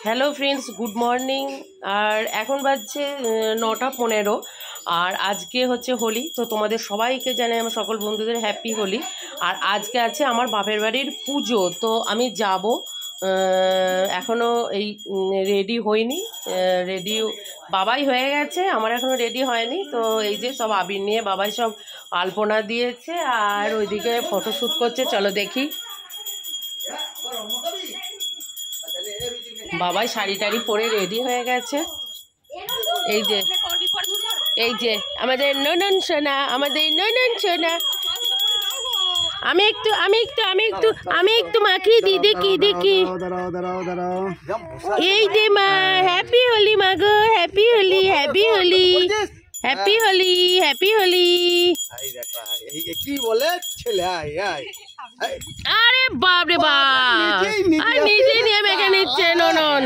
Hello friends, good morning. আর এখন বাজছে 9টা 15। আর আজকে হচ্ছে হোলি, তো তোমাদের সবাইকে জানাই আমার সকল বন্ধুদের হ্যাপি হোলি। আর আজকে আছে আমার বাপের বাড়ির পুজো, তো আমি যাব। এখনও এই রেডি হইনি, রেডি বাবাই হয়ে গেছে, আমার এখনও রেডি হয়নি। তো এই যে সব আবির নিয়ে বাবাই সব আলপনা দিয়েছে আর ওইদিকে ফটোশ্যুট করছে, চলো দেখি। বাবাই শাড়ি টাড়ি পরে রেডি হয়ে গেছে। এই যে আমাদের ননন সোনা, আমাদের ননন সোনা। আমি একটু মাখিয়ে দিই, দেখি। এই যে মা, হ্যাপি হোলি মা গো, happy Holi, happy Holi, happy Holi, happy Holi. কি বলে ছেলে? আরে বাপ রে বাপ, আর নিজেই নিয়ে মেখে নিচ্ছে ননন।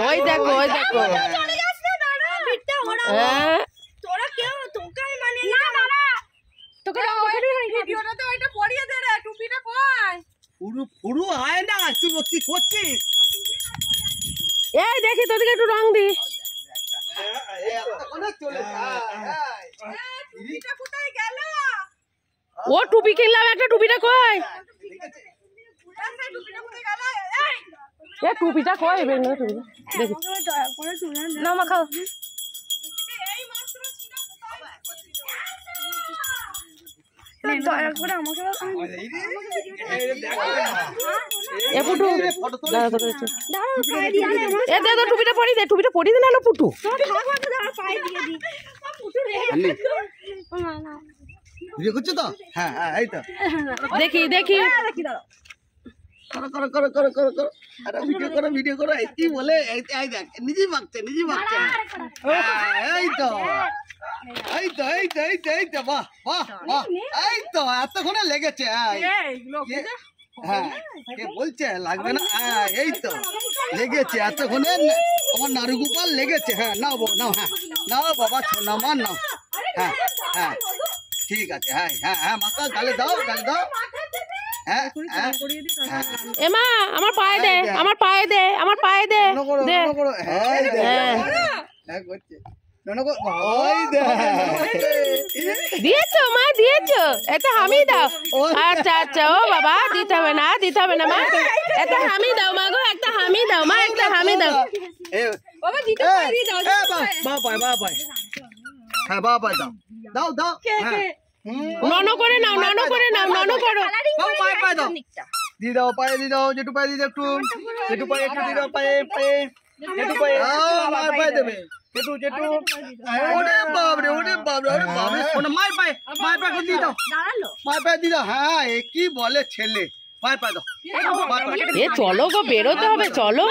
ওই দেখো এই দেখি তোদেরকে একটু রং দি। ও টুপি কিনলাম একটা, টুপিটা কই? টুপিটা কই? দেখি না মা, খাও। টুপিটা পরি দে, টুপিটা পরি দে না পুটু। দেখি ভিডিও করো। কি বলে? নিজেই মাখছে। এই তো বাহ বাহ বাহ, এই তো এতক্ষণে লেগেছে। হ্যাঁ, কে বলছে লাগবে না? এই তো লেগেছে এতক্ষণে, আমার নাড়ু গোপাল লেগেছে। হ্যাঁ নাও নাও, হ্যাঁ নাও বাবা, সোনা মা নাও। হ্যাঁ ঠিক আছে। হ্যাঁ মাথা গালে দাও। এমা আমার পায়ে দে, আমার পায়ে দে। দিয়েছো মা, দিয়েছো? এটা হামি দাও। আচ্ছা ও বাবা, দিতে হবে না মা, এটা হামি দাও মা গো, একটা হামি দাও মা, একটা হামি দাও। ননো করে নাও, করো। দি দাও পায়ে, জেঠু পায়ে দি দাও একটু, জেঠু পায়ে একটু দি দাও, পায়ে মায়ের পায়ে দেবে। জেঠু ওরে বাবরে, শোনো, মায়ের পায়ে দি দাও, মায়ের পায়ে দি দাও। হ্যাঁ, কি বলে ছেলে, মায়ের পায়ে দাও। চলো গো, বেরোতে হবে, চলো।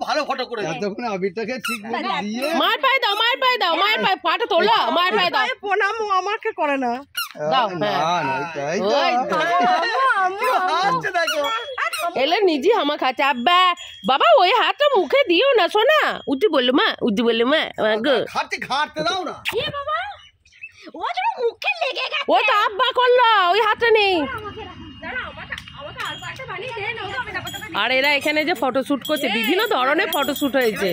ভালো ফটো করে আবিরটাকে ঠিক দিয়ে মায়ের পায়ে দাও, মায়ের পায়ে পাটা তোলা, মায়ের পায়ে দাও। প্রণাম আমাকে করে না, দাও। এলে নিজে হামা খাচ্ছে। আব্বা বাবা, ওই হাতটা মুখে দিও না সোনা। উঠি বললো মা গো, ঘাটতে দাও না। ও তো আব্বা করলো, ওই হাতটা নেই। আর এরা এখানে যে ফটোশুট করছে, বিভিন্ন ধরনের ফটোশুট হয়েছে,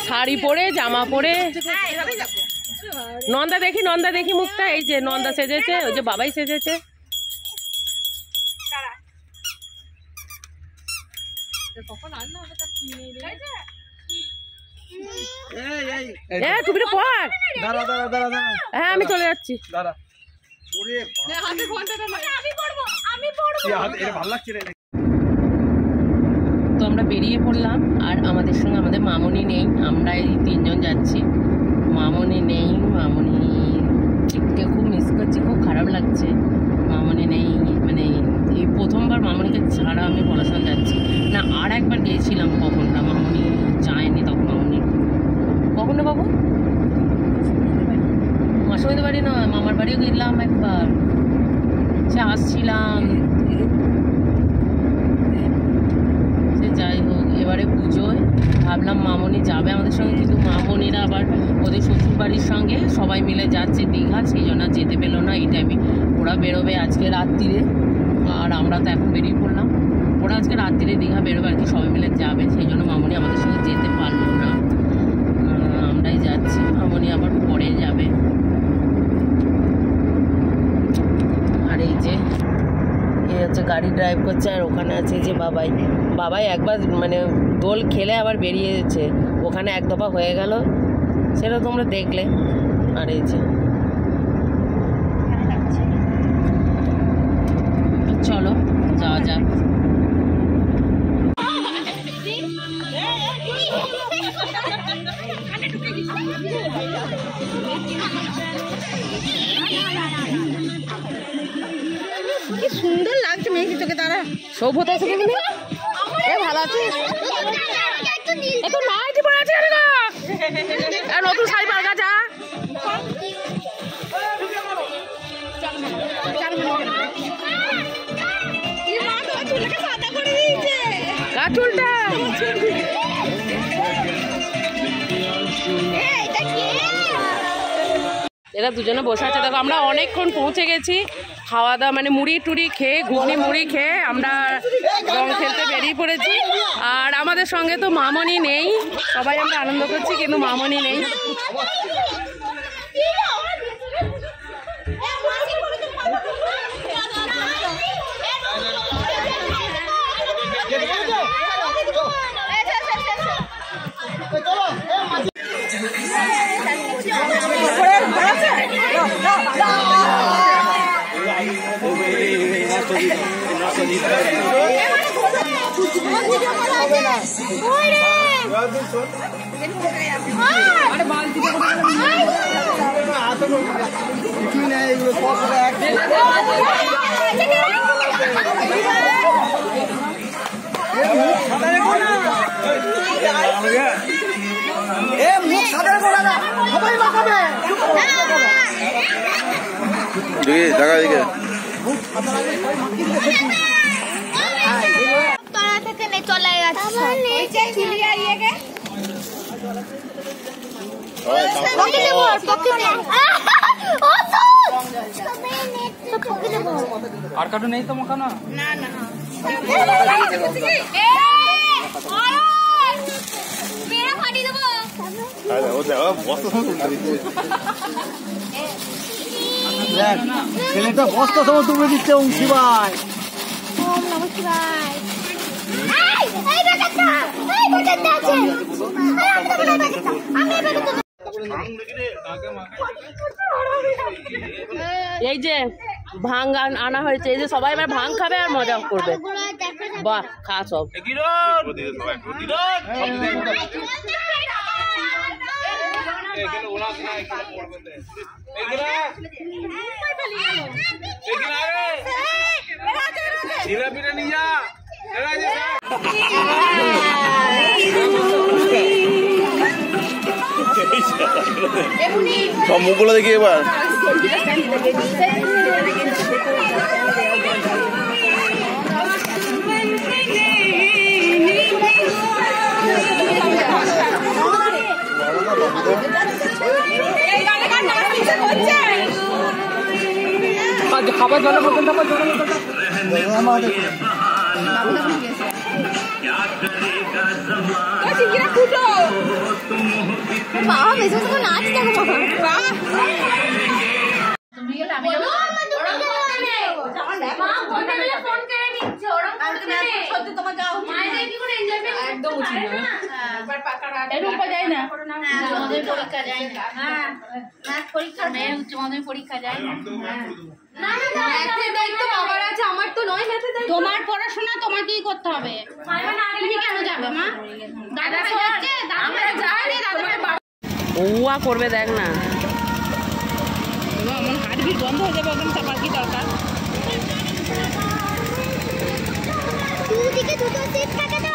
শাড়ি পরে, জামা পরে। নন্দা দেখি মুখটা। এই যে নন্দা সেজেছে, ওই যে বাবাই সেজেছে। টুপিটা পর। হ্যাঁ আমি চলে যাচ্ছি। তো আমরা বেরিয়ে পড়লাম, আর আমাদের সঙ্গে আমাদের মামনি নেই, আমরা এই 3 জন যাচ্ছি। মামনি নেই, মামনিকে খুব মিস করছি, খুব খারাপ লাগছে। মামনি নেই, মানে এই প্রথমবার মামনিকে ছাড়া আমি পড়াশোনা যাচ্ছি না। আর একবার গিয়েছিলাম, কখন না মামনি যায়নি, তখন মামনি কখন না বাবু, মাসিদের বাড়ি নয়, মামার বাড়িও গেলাম একবার, সে আসছিলাম। সে যাই হোক, এবারে পুজোয় ভাবলাম মামনি যাবে আমাদের সঙ্গে, কিন্তু মামনিরা আবার ওদের শ্বশুরবাড়ির সঙ্গে সবাই মিলে যাচ্ছে দীঘা, সেই জন্য যেতে পেলো না এই টাইমে। ওরা বেরোবে আজকে রাত্রিরে, আর আমরা তো এখন বেরিয়ে পড়লাম। ওরা আজকে রাত্রিরে দীঘা বেরোবে আর কি, সবাই মিলে যাবে, সেই জন্য মামনি আমাদের সঙ্গে যেতে পারলো না। আমরাই যাচ্ছি, মামনি আবার পরে যাবে। আর এই যে হচ্ছে গাড়ি ড্রাইভ করছে, আর ওখানে আছে যে বাবাই একবার মানে দোল খেলে আবার বেরিয়েছে, ওখানে এক দফা হয়ে গেল, সেটা তোমরা দেখলে। আর এই যে চলো যাওয়া যাক। কি সুন্দর লাগছে মেয়েকে, তোকে তারা সৌভত আছে কিন্তু এ ভালো আছে, এখন নাইটি পরে আছে না, আর নতুন শাড়ি পালকা যা চুলটা এরা দুজনে বসে আছে। দেখো আমরা অনেকক্ষণ পৌঁছে গেছি, খাওয়া দাওয়া মানে মুড়ি টুড়ি খেয়ে, ঘুগনি মুড়ি খেয়ে আমরা রং খেলতে বেরিয়ে পড়েছি। আর আমাদের সঙ্গে তো মামনি নেই, সবাই আমরা আনন্দ করছি কিন্তু মামনি নেই। আর কাটু নেই তো মুখা না ছেলেটা বস্তা সময় তুলে দিচ্ছে। ওম শিবায়, ওম নমঃ শিবায়। এই যে ভাং আনা হয়েছে, এই যে সবাই এবার ভাং খাবে আর মজা করবে। বাহ, খা সব। সব মুখগুলো দেখি এবার। খাবার জল বোতল নাচ দেখো একদম উচিত যায় না, পরীক্ষা মেয়ের উচ্চ মাধ্যমিক পরীক্ষা যায় না। তোমার পড়াশোনা তোমাকেই করতে হবে, তুমি কেন যাবে মা? দাদা যাচ্ছে, দাদা যায়নি, দাদা ওয়া করবে দেখ না। আমার হাড়বি বন্ধ হয়ে যাবে, ওখানে চাপার কি দরকার? দুদিকে দুটো সিট থাকে না।